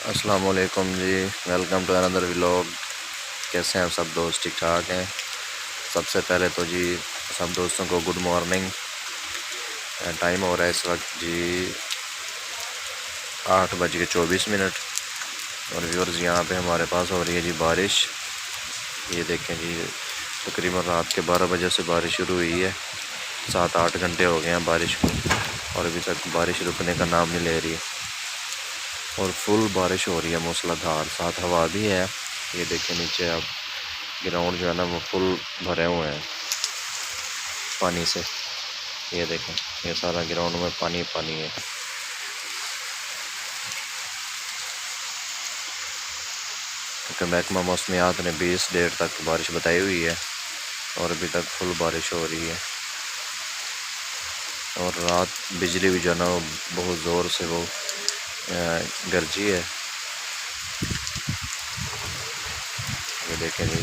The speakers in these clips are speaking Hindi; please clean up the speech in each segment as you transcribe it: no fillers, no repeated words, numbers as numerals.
अस्सलाम वालेकुम जी। Welcome to another vlog. कैसे हैं सब दोस्त? ठीक ठाक हैं। सबसे पहले तो जी सब दोस्तों को गुड मॉर्निंग। टाइम हो रहा है इस वक्त जी 8:24। और व्यूअर्स यहाँ पे हमारे पास हो रही है जी बारिश। ये देखें जी, तकरीबन रात के 12 बजे से बारिश शुरू हुई है। 7-8 घंटे हो गए हैं बारिश को और अभी तक बारिश रुकने का नाम नहीं ले रही है। और फुल बारिश हो रही है मूसलाधार, साथ हवा भी है। ये देखें नीचे अब ग्राउंड जो है ना वो फुल भरे हुए हैं पानी से। ये देखें, ये सारा ग्राउंड में पानी पानी है। क्योंकि महकमा मौसमियात ने 20 डेट तक बारिश बताई हुई है और अभी तक फुल बारिश हो रही है। और रात बिजली भी जो है ना वो बहुत ज़ोर से वो गरजी है। ये देखें जी,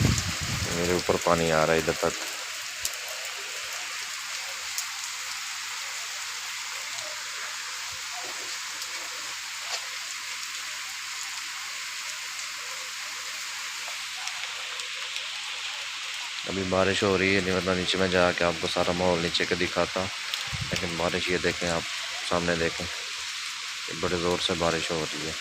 मेरे ऊपर पानी आ रहा है इधर तक। अभी बारिश हो रही है, नहीं वरना नीचे में जाके आपको सारा माहौल नीचे का दिखाता। लेकिन बारिश ये देखें, आप सामने देखें, ये बड़े ज़ोर से बारिश हो रही है।